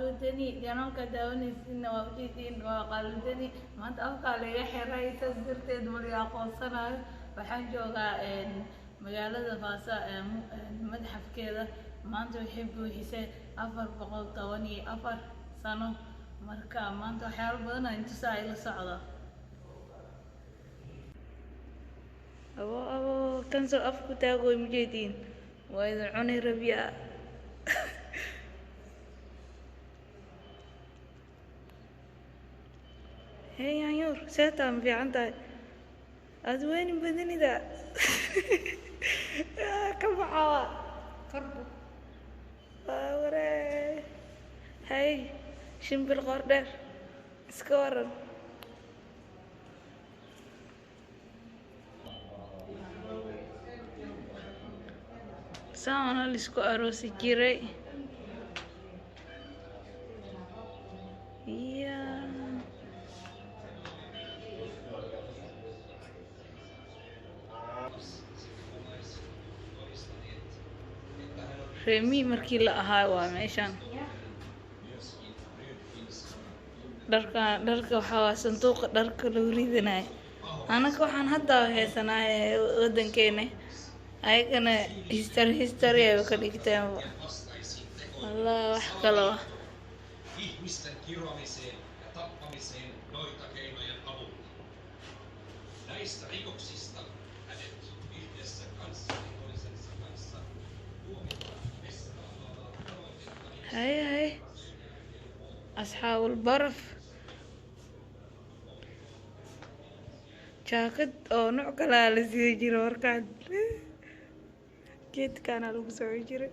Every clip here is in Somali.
قالودني جانون كداوني سنة وجدين وقالودني ما أنت أفكار لي حراي تزرت دولي أقوصنا وحنجوغا مجالة فاسا مدحف كذا ما أنتوا يحبوا حسين أفر بقول طواني أفر سنة مركا ما أنتوا حيال بدنا أنتوا سايل الصعدة أبو تنسوا أفكو تاقوا مجيدين وإذا عني ربيع هي يا يور ساتم في عندها أزوين بدني ذا كم عوا فربو ورا هاي شم بالغردر سكورن سانا لسكو أروسي كيري يا رمي مركي لا هاي واميشان dharka waxaa sanduuqa dharka lagu ridanayo anaka waxaan hadda heysanahay wadankeena ayagana history ay ka dhigteen wallah wax kale ihmisten kiroamiseen ja tappamiseen noita keinojen avulla. Näistä rikoksista hänet yhdessä kanssakollisensa kanssa tuomitaan هاي أصحاب البرف جاكيت أو نوع كلا لسي جيرو وركاد كيت كان لو بسوي جيرو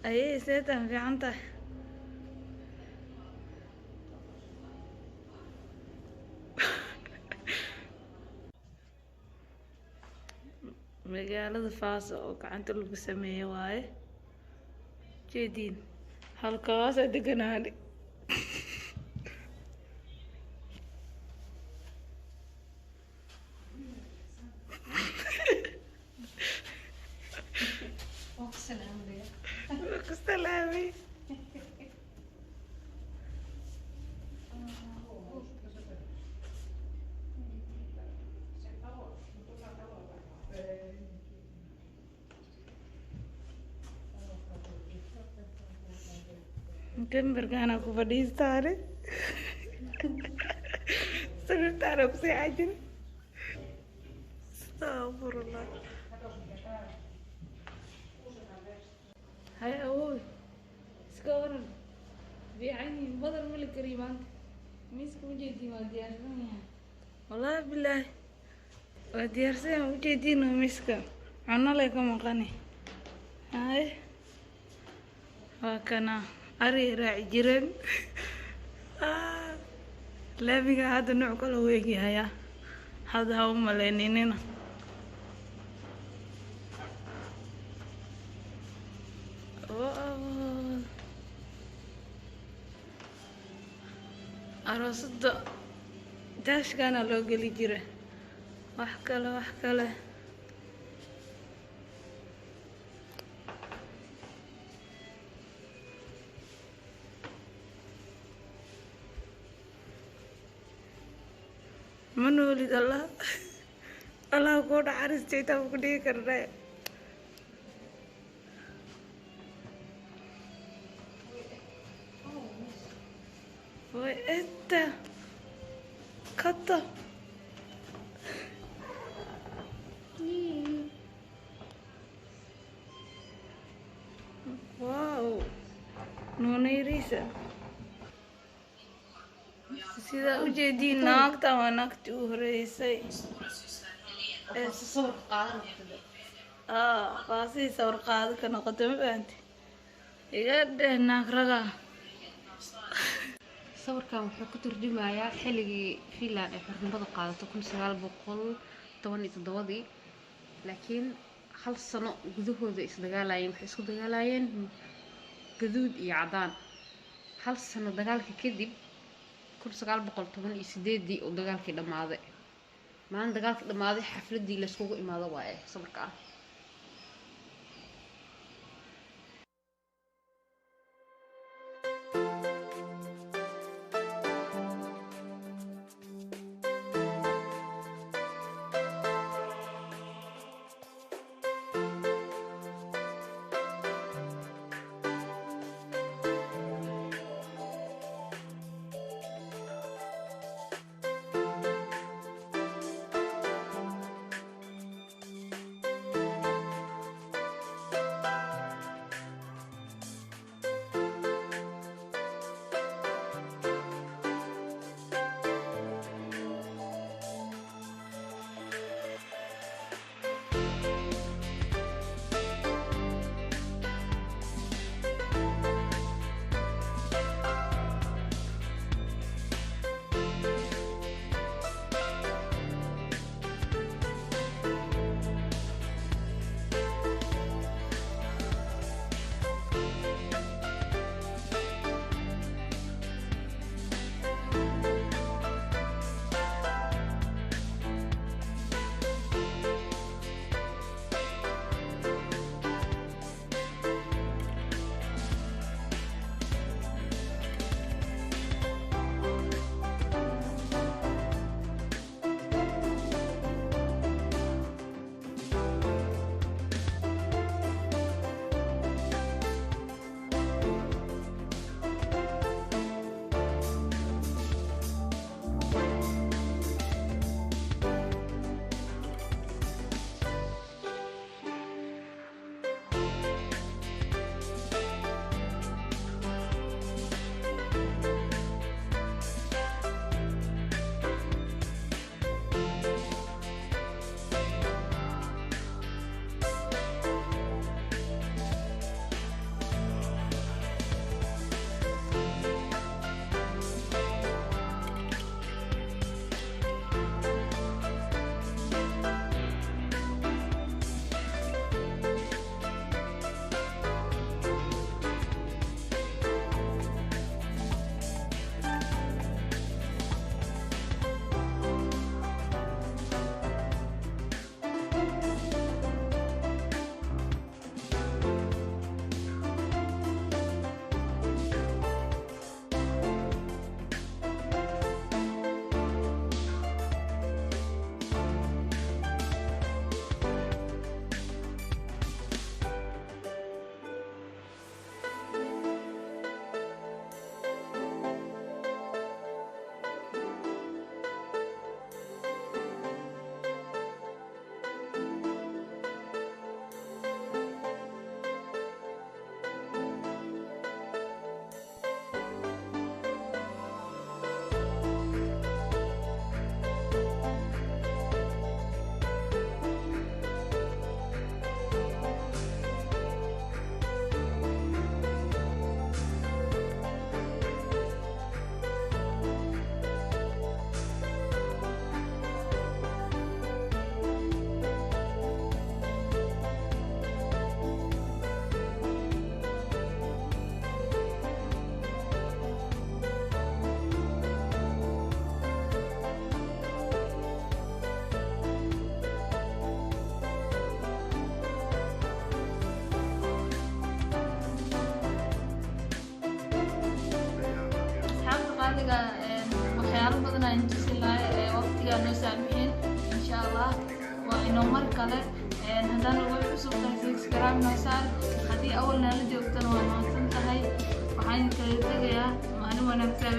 أي سيتم في عنده magaalada Vaasa oo gacanta lagu sameeyay waaye jeedin halkaas deganaani salaami mungkin bergana aku pada istana sebentar aku sih aja astagfirullah hai awoi sekarang بعيني بدل من الكريمات مسك وجدي ما ديارنا والله بالله وديارسي وجدي مسك عنا لكم مقاني هاي وكنا أري راعي جيران لا بيجا هذا النوع كله ويجي هيا هذا هو ملينيننا أرصد داش كان لو قلي جيره وحكله من ولد الله قد عرس جيتا وكدي كرده وإنت كتا واو نونيريسا sida u jeedin naagta waa naagti u horeysay qaasii sawir qaado ka noqotay ma fahanti iga dheh naag raga sawirkan wuxuu ka turjumayaa xilligii Finland ay xornimada qaadato 1917 laakiin hal sano gudahooda isdagaalayeen waxay isku dagaalayeen gaduud iyo cadaan hal sano dagaalka kadib 1918 oo dagaalkii dhamaaday maan dagaalkii dhamaaday xafladii la iskugu imaado waaye sawirka aniga waxyaalo badan aan tusi lahay waqtiga noo saamixin insha Allah waa inoo mar kale haddana ugu cusub tahay subscribe noo saar haddii awalna la joogtana waa mahadsan tahay waxaan kala tegayaa maalin wanaagsan